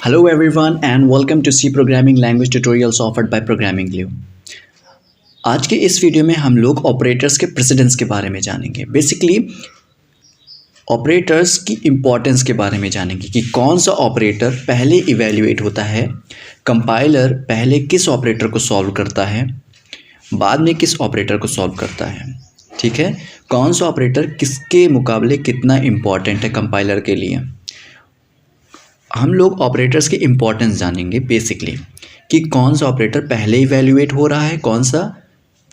Hello everyone and welcome to C Programming Language Tutorials offered by Programming Glue। आज के इस video में हम लोग ऑपरेटर्स के प्रेसिडेंस के बारे में जानेंगे। बेसिकली ऑपरेटर्स की इम्पोर्टेंस के बारे में जानेंगे कि कौन सा ऑपरेटर पहले इवैल्यूएट होता है, कंपाइलर पहले किस ऑपरेटर को सॉल्व करता है, बाद में किस ऑपरेटर को सॉल्व करता है। ठीक है, कौन सा ऑपरेटर किसके मुकाबले कितना इम्पॉर्टेंट है कंपाइलर के लिए। हम लोग ऑपरेटर्स की इम्पोर्टेंस जानेंगे बेसिकली कि कौन सा ऑपरेटर पहले इवैल्यूएट हो रहा है, कौन सा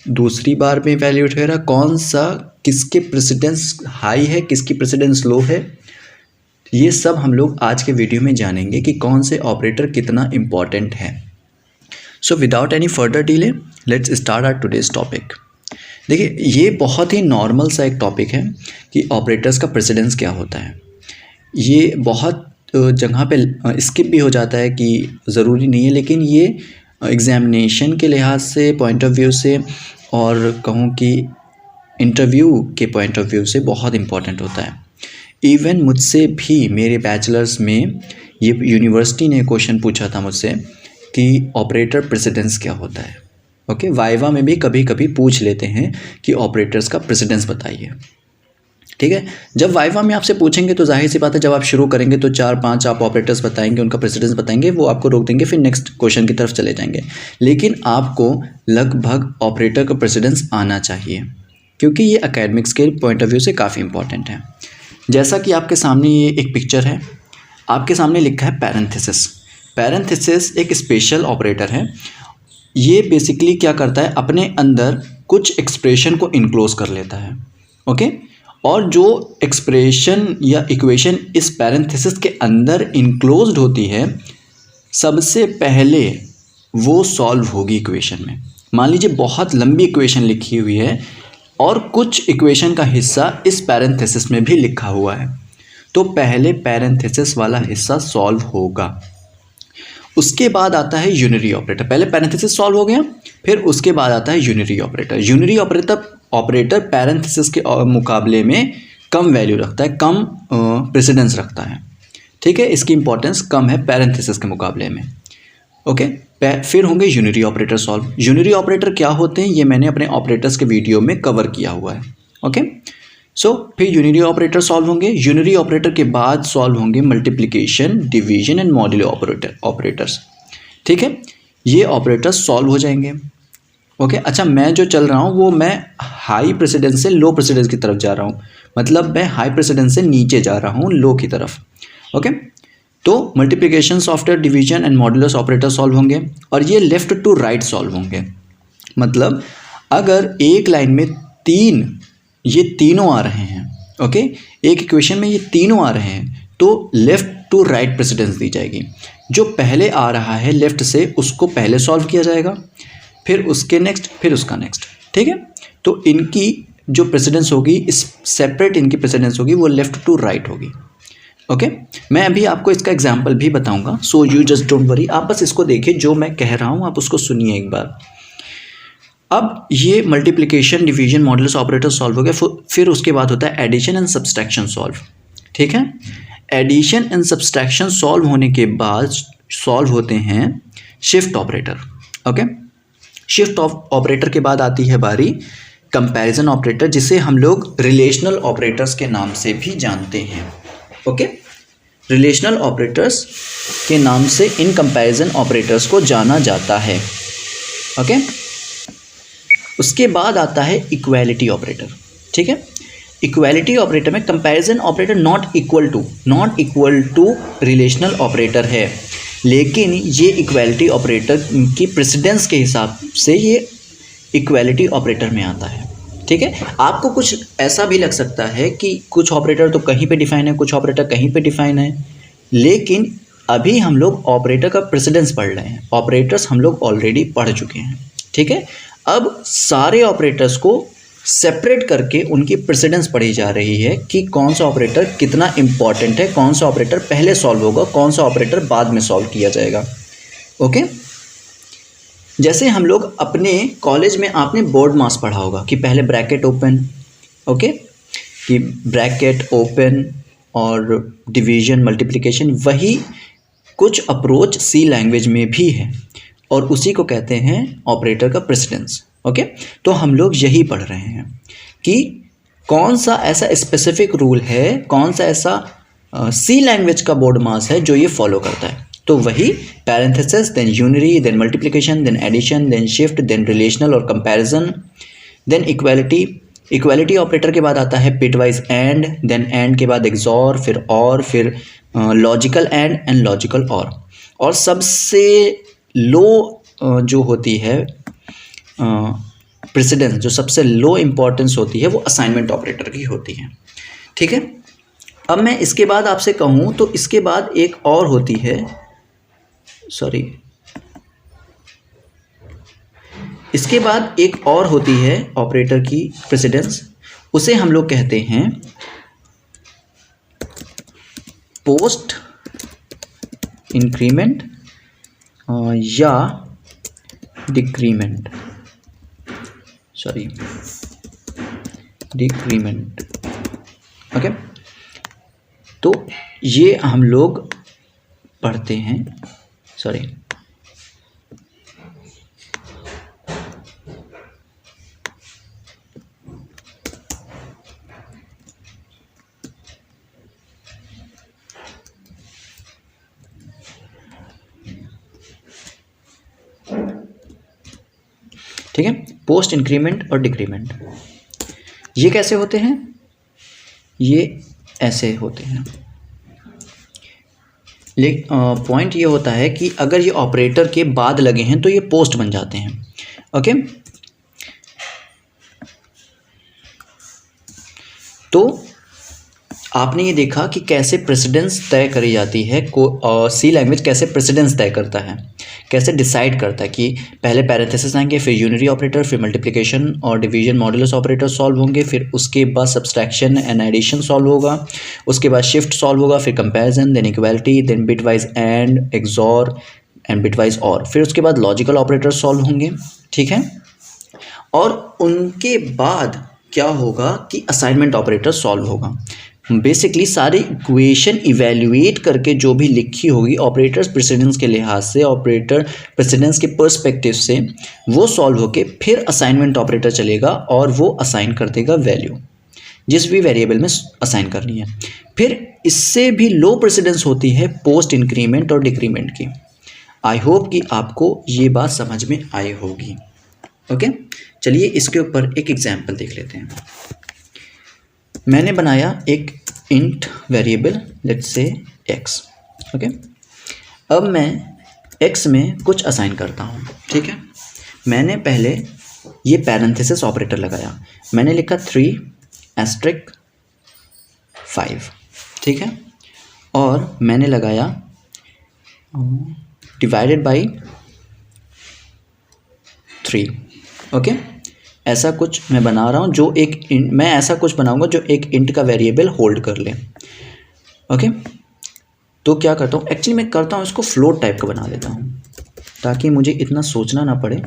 दूसरी बार में इवैल्यूएट हो रहा है, कौन सा किसके प्रेसिडेंस हाई है, किसकी प्रेसिडेंस लो है। ये सब हम लोग आज के वीडियो में जानेंगे कि कौन से ऑपरेटर कितना इम्पॉर्टेंट है। So without any further delay let's start our today's topic. देखिए, ये बहुत ही नॉर्मल सा एक टॉपिक है कि ऑपरेटर्स का प्रेसिडेंस क्या होता है। ये बहुत जगह पे स्किप भी हो जाता है कि ज़रूरी नहीं है, लेकिन ये एग्ज़ामिनेशन के लिहाज से, पॉइंट ऑफ व्यू से, और कहूँ कि इंटरव्यू के पॉइंट ऑफ व्यू से बहुत इम्पॉर्टेंट होता है। इवन मुझसे भी मेरे बैचलर्स में ये यूनिवर्सिटी ने क्वेश्चन पूछा था मुझसे कि ऑपरेटर प्रेसिडेंस क्या होता है। ओके, वाइवा में भी कभी कभी पूछ लेते हैं कि ऑपरेटर्स का प्रेसिडेंस बताइए। ठीक है, जब वाइवा में आपसे पूछेंगे तो जाहिर सी बात है, जब आप शुरू करेंगे तो 4-5 आप ऑपरेटर्स बताएंगे, उनका प्रेसिडेंस बताएंगे, वो आपको रोक देंगे, फिर नेक्स्ट क्वेश्चन की तरफ चले जाएंगे। लेकिन आपको लगभग ऑपरेटर का प्रेसिडेंस आना चाहिए क्योंकि ये एकेडमिक्स के पॉइंट ऑफ व्यू से काफ़ी इंपॉर्टेंट है। जैसा कि आपके सामने ये एक पिक्चर है, आपके सामने लिखा है पैरेंथेसिस। पैरेंथेसिस एक स्पेशल ऑपरेटर है। ये बेसिकली क्या करता है, अपने अंदर कुछ एक्सप्रेशन को इनक्लोज कर लेता है। ओके, और जो एक्सप्रेशन या इक्वेशन इस पैरेंथेसिस के अंदर इनक्लोज्ड होती है, सबसे पहले वो सॉल्व होगी इक्वेशन में। मान लीजिए बहुत लंबी इक्वेशन लिखी हुई है और कुछ इक्वेशन का हिस्सा इस पैरेंथेसिस में भी लिखा हुआ है, तो पहले पैरेंथेसिस वाला हिस्सा सॉल्व होगा। उसके बाद आता है यूनिरी ऑपरेटर। पहले पैरेंथेसिस सॉल्व हो गया, फिर उसके बाद आता है unary operator. Unary operator parenthesis के मुकाबले में कम वैल्यू रखता है, कम प्रेसिडेंस रखता है। ठीक है, इसकी इंपॉर्टेंस कम है पैरेंथेसिस के मुकाबले में। ओके, फिर होंगे unary operator solve. Unary operator क्या होते हैं, ये मैंने अपने ऑपरेटर्स के वीडियो में कवर किया हुआ है। ओके, सो फिर यूनिरी ऑपरेटर सॉल्व होंगे। यूनिरी ऑपरेटर के बाद सॉल्व होंगे multiplication, division and modulo operators. ठीक है, ये ऑपरेटर्स सॉल्व हो जाएंगे। ओके, अच्छा, मैं जो चल रहा हूँ वो मैं हाई प्रेसिडेंस से लो प्रेसिडेंस की तरफ जा रहा हूँ, मतलब मैं हाई प्रेसिडेंस से नीचे जा रहा हूँ लो की तरफ। ओके, तो multiplication, software, division and modulus operator solve होंगे और ये लेफ्ट टू राइट सॉल्व होंगे। मतलब अगर एक लाइन में ये तीनों आ रहे हैं, ओके, एक इक्वेशन में ये तीनों आ रहे हैं, तो लेफ्ट टू राइट प्रेसिडेंस दी जाएगी। जो पहले आ रहा है लेफ्ट से, उसको पहले सॉल्व किया जाएगा, फिर उसके नेक्स्ट, फिर उसका नेक्स्ट। ठीक है, तो इनकी जो प्रेसिडेंस होगी, इस सेपरेट इनकी प्रेसिडेंस होगी, वो लेफ्ट टू राइट होगी। ओके, मैं अभी आपको इसका एग्जांपल भी बताऊंगा, so you just don't worry. आप बस इसको देखिए, जो मैं कह रहा हूँ आप उसको सुनिए एक बार। अब ये multiplication, division, modulus operator solve हो गया, फिर उसके बाद होता है एडिशन एंड सब्सट्रैक्शन सॉल्व। ठीक है, एडिशन एंड सब्सट्रैक्शन सॉल्व होने के बाद सॉल्व होते हैं shift operator. Okay, shift operator के बाद आती है बारी कंपैरिजन ऑपरेटर, जिसे हम लोग रिलेशनल ऑपरेटर्स के नाम से भी जानते हैं। ओके, रिलेशनल ऑपरेटर्स के नाम से इन कंपैरिजन ऑपरेटर्स को जाना जाता है। ओके, उसके बाद आता है इक्वालिटी ऑपरेटर। ठीक है, इक्वालिटी ऑपरेटर में comparison operator not equal to relational operator है, लेकिन ये इक्वालिटी ऑपरेटर की प्रेसिडेंस के हिसाब से ये इक्वालिटी ऑपरेटर में आता है। ठीक है, आपको कुछ ऐसा भी लग सकता है कि कुछ ऑपरेटर तो कहीं पे डिफाइन है, कुछ ऑपरेटर कहीं पे डिफाइन है, लेकिन अभी हम लोग ऑपरेटर का प्रेसिडेंस पढ़ रहे हैं। ऑपरेटर्स हम लोग ऑलरेडी पढ़ चुके हैं। ठीक है, अब सारे ऑपरेटर्स को सेपरेट करके उनकी प्रेसिडेंस पढ़ी जा रही है कि कौन सा ऑपरेटर कितना इंपॉर्टेंट है, कौन सा ऑपरेटर पहले सॉल्व होगा, कौन सा ऑपरेटर बाद में सॉल्व किया जाएगा। ओके, जैसे हम लोग अपने कॉलेज में, आपने बोर्ड मास पढ़ा होगा कि पहले ब्रैकेट ओपन, ओके, कि ब्रैकेट ओपन और डिवीजन, मल्टीप्लिकेशन, वही कुछ अप्रोच सी लैंग्वेज में भी है और उसी को कहते हैं ऑपरेटर का प्रेसिडेंस। ओके, तो हम लोग यही पढ़ रहे हैं कि कौन सा ऐसा स्पेसिफिक रूल है, कौन सा ऐसा सी लैंग्वेज का बोर्ड मास है जो ये फॉलो करता है। तो वही parenthesis, then unary, then multiplication, then addition, then shift, then relational और comparison, then equality. Equality operator के बाद आता है पिटवाइज एंड, देन एंड के बाद एक्सॉर, फिर और, फिर लॉजिकल एंड लॉजिकल और सबसे लो जो होती है प्रेसिडेंस, जो सबसे लो इम्पॉर्टेंस होती है वो असाइनमेंट ऑपरेटर की होती है। ठीक है, अब मैं इसके बाद आपसे कहूँ तो इसके बाद एक और होती है, इसके बाद एक और होती है ऑपरेटर की प्रेसिडेंस, उसे हम लोग कहते हैं पोस्ट इंक्रीमेंट या डिक्रीमेंट, डिक्रीमेंट। ओके, तो ये हम लोग पढ़ते हैं, ठीक है, पोस्ट इंक्रीमेंट और डिक्रीमेंट। ये कैसे होते हैं? ये ऐसे होते हैं। लेकिन पॉइंट ये होता है कि अगर ये ऑपरेटर के बाद लगे हैं तो ये पोस्ट बन जाते हैं। ओके, तो आपने ये देखा कि कैसे प्रेसिडेंस तय करी जाती है, सी लैंग्वेज कैसे प्रेसिडेंस तय करता है, कैसे डिसाइड करता है कि पहले पैरेंथेसिस आएंगे, फिर यूनरी ऑपरेटर, फिर मल्टीप्लिकेशन और डिवीजन मॉड्यूलस ऑपरेटर सॉल्व होंगे, फिर उसके बाद सब्सट्रैक्शन एंड एडिशन सॉल्व होगा, उसके बाद शिफ्ट सॉल्व होगा, फिर comparison, then equality, then bitwise and, XOR and bitwise or, फिर उसके बाद लॉजिकल ऑपरेटर सॉल्व होंगे। ठीक है, और उनके बाद क्या होगा कि असाइनमेंट ऑपरेटर सॉल्व होगा। बेसिकली सारी इक्वेशन इवैल्यूएट करके जो भी लिखी होगी ऑपरेटर्स प्रेसिडेंस के लिहाज से, ऑपरेटर प्रेसिडेंस के पर्सपेक्टिव से, वो सॉल्व होके फिर असाइनमेंट ऑपरेटर चलेगा और वो असाइन कर देगा वैल्यू जिस भी वेरिएबल में असाइन करनी है। फिर इससे भी लो प्रेसिडेंस होती है पोस्ट इंक्रीमेंट और डिक्रीमेंट की। आई होप कि आपको ये बात समझ में आई होगी। ओके, चलिए इसके ऊपर एक एग्जाम्पल देख लेते हैं। मैंने बनाया एक int variable, let's say x। Okay, अब मैं x में कुछ असाइन करता हूँ। ठीक है, मैंने पहले ये पैरेंथेसिस ऑपरेटर लगाया, मैंने लिखा 3*5। ठीक है, और मैंने लगाया डिवाइडेड बाई 3। ओके, ऐसा कुछ मैं बना रहा हूँ जो एक मैं ऐसा कुछ बनाऊंगा जो एक इंट का वेरिएबल होल्ड कर ले। ओके, तो क्या करता हूँ, एक्चुअली मैं करता हूँ इसको फ्लोट टाइप का बना देता हूँ ताकि मुझे इतना सोचना ना पड़े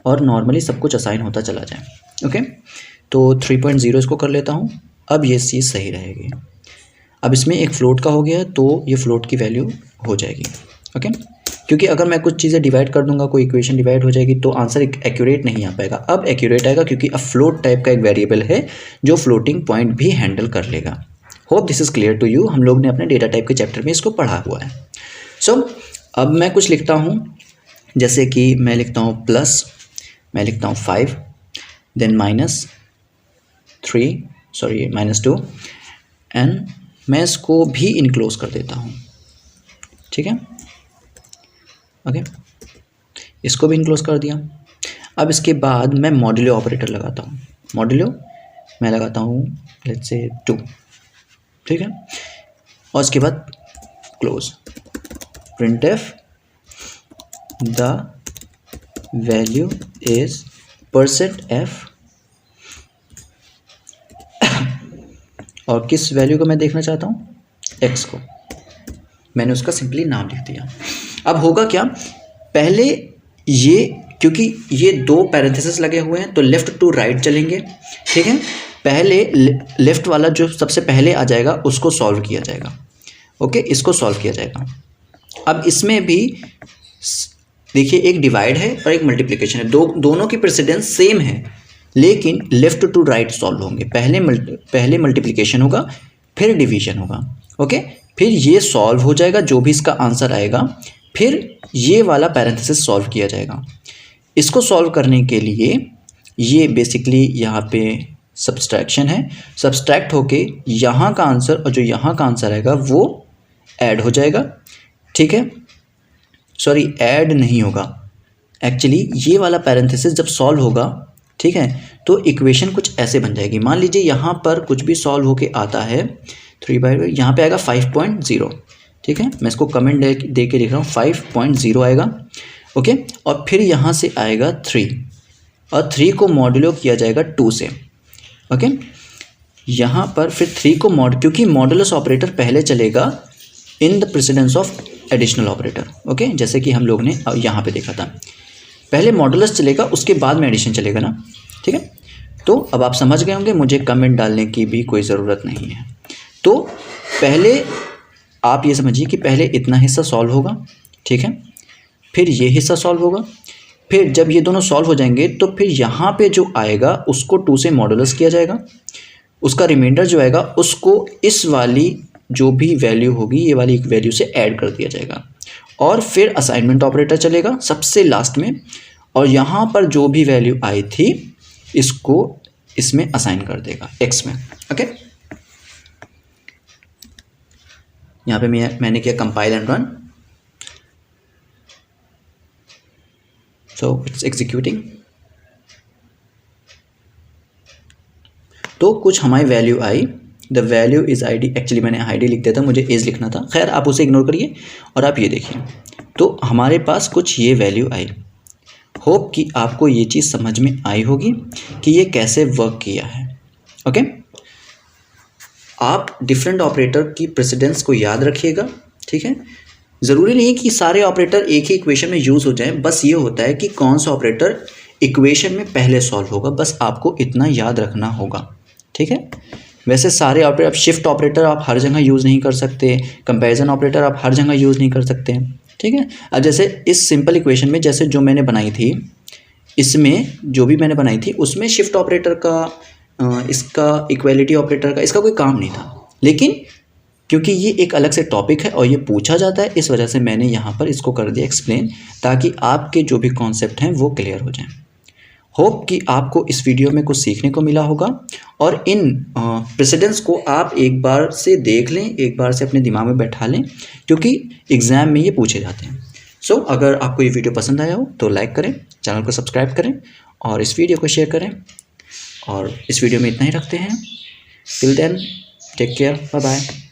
और नॉर्मली सब कुछ असाइन होता चला जाए। ओके, तो 3.0 इसको कर लेता हूँ। अब ये चीज़ सही रहेगी। अब इसमें एक फ्लोट का हो गया तो ये फ्लोट की वैल्यू हो जाएगी। ओके, क्योंकि अगर मैं कुछ चीज़ें डिवाइड कर दूंगा, कोई इक्वेशन डिवाइड हो जाएगी तो आंसर एक्यूरेट नहीं आ पाएगा। अब एक्यूरेट आएगा क्योंकि अब फ्लोट टाइप का एक वेरिएबल है जो फ्लोटिंग पॉइंट भी हैंडल कर लेगा। Hope this is clear to you. हम लोग ने अपने डेटा टाइप के चैप्टर में इसको पढ़ा हुआ है। सो अब मैं कुछ लिखता हूँ, जैसे कि मैं लिखता हूँ प्लस, मैं लिखता हूँ 5, देन -2 एंड मैं इसको भी इनक्लोज कर देता हूँ। ठीक है, ओके, इसको भी इनक्लोज कर दिया। अब इसके बाद मैं मॉड्यूलो ऑपरेटर लगाता हूँ। मॉड्यूलो मैं लगाता हूँ लेट्स से 2। ठीक है, और इसके बाद close, printf the value is %f और किस वैल्यू को मैं देखना चाहता हूँ, x को। मैंने उसका सिंपली नाम लिख दिया। अब होगा क्या, पहले ये क्योंकि ये 2 पैरेंथेसिस लगे हुए हैं तो लेफ़्ट टू राइट चलेंगे। ठीक है, पहले लेफ़्ट वाला जो सबसे पहले आ जाएगा उसको सॉल्व किया जाएगा। ओके, इसको सॉल्व किया जाएगा। अब इसमें भी देखिए एक डिवाइड है और एक मल्टीप्लिकेशन है, दोनों की प्रेसिडेंस सेम है, लेकिन लेफ्ट टू राइट सॉल्व होंगे। पहले मल्टीप्लिकेशन होगा, फिर डिवीजन होगा। ओके, फिर ये सॉल्व हो जाएगा जो भी इसका आंसर आएगा, फिर ये वाला पैरेंथेसिस सॉल्व किया जाएगा। इसको सॉल्व करने के लिए ये बेसिकली यहाँ पे सब्सट्रैक्शन है, सब्सट्रैक्ट होके यहाँ का आंसर और जो यहाँ का आंसर आएगा वो ऐड हो जाएगा। ठीक है, सॉरी ऐड नहीं होगा, एक्चुअली ये वाला पैरेंथेसिस जब सॉल्व होगा, ठीक है, तो इक्वेशन कुछ ऐसे बन जाएगी। मान लीजिए यहाँ पर कुछ भी सॉल्व होके आता है 3/, यहाँ पे आएगा 5.0। ठीक है, मैं इसको कमेंट दे के लिख रहा हूँ, 5.0 आएगा। ओके, और फिर यहाँ से आएगा 3 और 3 को मॉड्यूलो किया जाएगा 2 से। ओके, यहाँ पर फिर 3 को क्योंकि मॉडुलस ऑपरेटर पहले चलेगा in the precedence of additional operator. Okay, जैसे कि हम लोग ने यहाँ पे देखा था, पहले मॉडुलस चलेगा उसके बाद में एडिशन चलेगा ना। ठीक है, तो अब आप समझ गए होंगे, मुझे कमेंट डालने की भी कोई ज़रूरत नहीं है। तो पहले आप ये समझिए कि पहले इतना हिस्सा सॉल्व होगा, ठीक है, फिर ये हिस्सा सॉल्व होगा, फिर जब ये दोनों सॉल्व हो जाएंगे तो फिर यहाँ पे जो आएगा उसको 2 से मॉडुलस किया जाएगा, उसका रिमाइंडर जो आएगा उसको इस वाली जो भी वैल्यू होगी ये वाली एक वैल्यू से ऐड कर दिया जाएगा, और फिर असाइनमेंट ऑपरेटर चलेगा सबसे लास्ट में, और यहाँ पर जो भी वैल्यू आई थी इसको इसमें असाइन कर देगा एक्स में। ओके, यहाँ पे मैंने किया compile and run, so it's executing. तो कुछ हमारी value I, the value is I D, actually मैंने आई डी लिख दिया था, मुझे एज लिखना था, खैर आप उसे इग्नोर करिए। और आप ये देखिए, तो हमारे पास कुछ ये वैल्यू आई। होप कि आपको ये चीज़ समझ में आई होगी कि ये कैसे वर्क किया है। ओके, आप डिफरेंट ऑपरेटर की प्रेसिडेंस को याद रखिएगा। ठीक है, ज़रूरी नहीं कि सारे ऑपरेटर एक ही इक्वेशन में यूज़ हो जाएं, बस ये होता है कि कौन सा ऑपरेटर इक्वेशन में पहले सॉल्व होगा, बस आपको इतना याद रखना होगा। ठीक है, वैसे सारे ऑपरेटर, शिफ्ट ऑपरेटर आप हर जगह यूज़ नहीं कर सकते, कंपैरिजन ऑपरेटर आप हर जगह यूज़ नहीं कर सकते। ठीक है, अब जैसे इस सिंपल इक्वेशन में जैसे जो मैंने बनाई थी, इसमें जो भी मैंने बनाई थी उसमें शिफ्ट ऑपरेटर का, इसका इक्वालिटी ऑपरेटर का, इसका कोई काम नहीं था, लेकिन क्योंकि ये एक अलग से टॉपिक है और ये पूछा जाता है, इस वजह से मैंने यहाँ पर इसको कर दिया एक्सप्लेन, ताकि आपके जो भी कॉन्सेप्ट हैं वो क्लियर हो जाएं। होप कि आपको इस वीडियो में कुछ सीखने को मिला होगा, और इन प्रेसिडेंस को आप एक बार से देख लें, एक बार से अपने दिमाग में बैठा लें, क्योंकि एग्ज़ाम में ये पूछे जाते हैं। सो अगर आपको ये वीडियो पसंद आया हो तो लाइक करें, चैनल को सब्सक्राइब करें और इस वीडियो को शेयर करें, और इस वीडियो में इतना ही रखते हैं। Till then take care, bye bye.